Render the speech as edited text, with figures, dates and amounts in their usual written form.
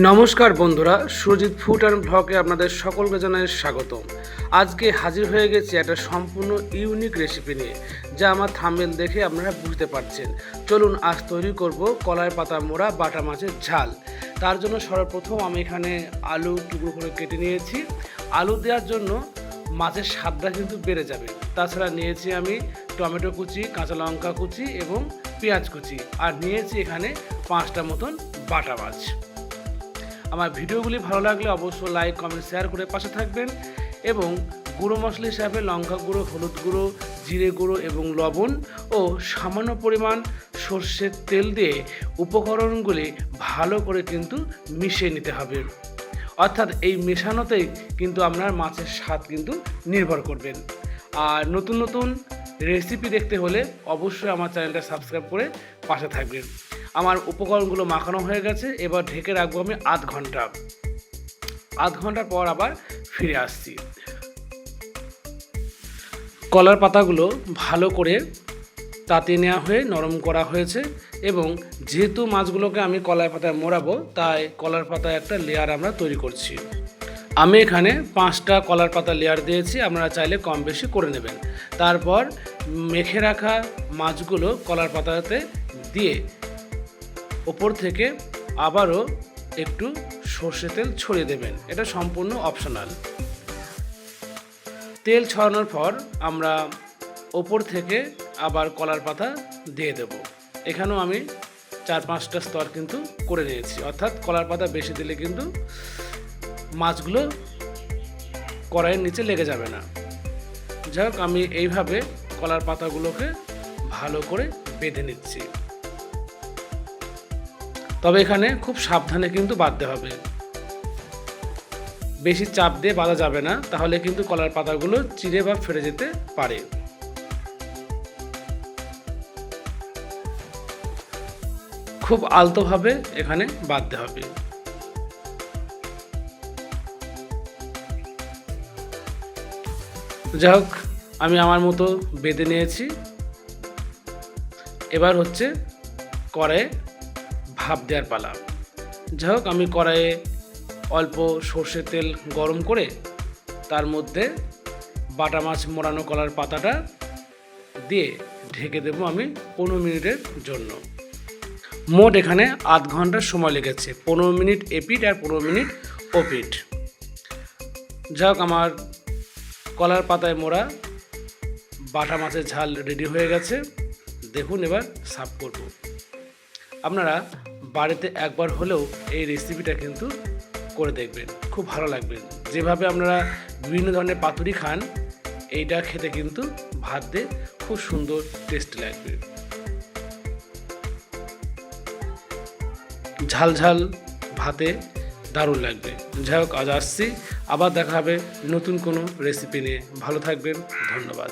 নমস্কার বন্ধুরা, Surajit food and ব্লগে আপনাদের সকলকে জানাই স্বাগতম। আজকে হাজির হয়ে গেছি একটা সম্পূর্ণ ইউনিক রেসিপি নিয়ে, যা আমার থাম্বনেল দেখে আপনারা বুঝতে পারছেন। চলুন আজ তৈরি করব কলাই পাতা মোড়া বাটা মাছের ঝাল। তার জন্য সর্বপ্রথম আমি এখানে আলু টুকরো করে কেটে নিয়েছি। আলু দেওয়ার জন্য মাছের স্বাদটা কিন্তু বেড়ে যাবে। তাছাড়া নিয়েছি আমি টমেটো কুচি, কাঁচা লঙ্কা কুচি এবং পেঁয়াজ কুচি, আর নিয়েছি এখানে 5টা মতন বাটা মাছ। আমার ভিডিওগুলি ভালো লাগলে অবশ্যই লাইক, কমেন্ট, শেয়ার করে পাশে থাকবেন এবং গুঁড়ো মশলা হিসাবে লঙ্কা গুঁড়ো, হলুদ গুঁড়ো, জিরে গুঁড়ো এবং লবণ ও সামান্য পরিমাণ সর্ষের তেল দিয়ে উপকরণগুলি ভালো করে কিন্তু মিশিয়ে নিতে হবে। অর্থাৎ এই মেশানোতেই কিন্তু আপনার মাছের স্বাদ কিন্তু নির্ভর করবেন। আর নতুন নতুন রেসিপি দেখতে হলে অবশ্যই আমার চ্যানেলটা সাবস্ক্রাইব করে পাশে থাকবেন। আমার উপকরণগুলো মাখানো হয়ে গেছে, এবার ঢেকে রাখবো আমি আধ ঘন্টা পর আবার ফিরে আসছি। কলার পাতাগুলো ভালো করে তাতিয়ে নেওয়া হয়ে নরম করা হয়েছে এবং যেহেতু মাছগুলোকে আমি কলার পাতায় মোড়াবো, তাই কলার পাতায় একটা লেয়ার আমরা তৈরি করছি। আমি এখানে 5টা কলার পাতা লেয়ার দিয়েছি, আপনারা চাইলে কম বেশি করে নেবেন। তারপর মেখে রাখা মাছগুলো কলার পাতাতে দিয়ে ওপর থেকে আবারও একটু সর্ষে তেল ছড়িয়ে দেবেন। এটা সম্পূর্ণ অপশনাল। তেল ছড়ানোর পর আমরা ওপর থেকে আবার কলার পাতা দিয়ে দেব। এখানেও আমি 4-5টা স্তর কিন্তু করে নিয়েছি, অর্থাৎ কলার পাতা বেশি দিলে কিন্তু মাছগুলো কড়াইয়ের নিচে লেগে যাবে না। যাই হোক, আমি এইভাবে কলার পাতাগুলোকে ভালো করে বেঁধে নিচ্ছি। তবে এখানে খুব সাবধানে কিন্তু বাঁধতে হবে, বেশি চাপ দিয়ে বাঁধা যাবে না, তাহলে কিন্তু কলার পাতাগুলো চিড়ে বা ফেটে যেতে পারে। খুব আলতোভাবে এখানে বাঁধতে হবে। যাই হোক, আমি আমার মতো বেঁধে নিয়েছি। এবার হচ্ছে কড়াইয়ে ভাপ দেওয়ার পালা। যাই হোক, আমি কড়াইয়ে অল্প সর্ষের তেল গরম করে তার মধ্যে বাটা মাছ মোড়ানো কলার পাতাটা দিয়ে ঢেকে দেবো আমি 15 মিনিটের জন্য। মোট এখানে আধ ঘন্টার সময় লেগেছে, 15 মিনিট এপিট আর 15 মিনিট ওপিট। যাই হোক, আমার কলার পাতায় মোড়া বাটা মাছের ঝাল রেডি হয়ে গেছে। দেখুন, এবার সার্ভ করব। আপনারা বাড়িতে একবার হলেও এই রেসিপিটা কিন্তু করে দেখবেন, খুব ভালো লাগবে। যেভাবে আপনারা বিভিন্ন ধরনের পাতুরি খান, এইটা খেতে কিন্তু ভাত দিয়ে খুব সুন্দর টেস্টি লাগবে। ঝাল ঝাল ভাতে দারুণ লাগবে। যাই হোক, আজ আসছি, আবার দেখা হবে নতুন কোনো রেসিপি নিয়ে। ভালো থাকবেন, ধন্যবাদ।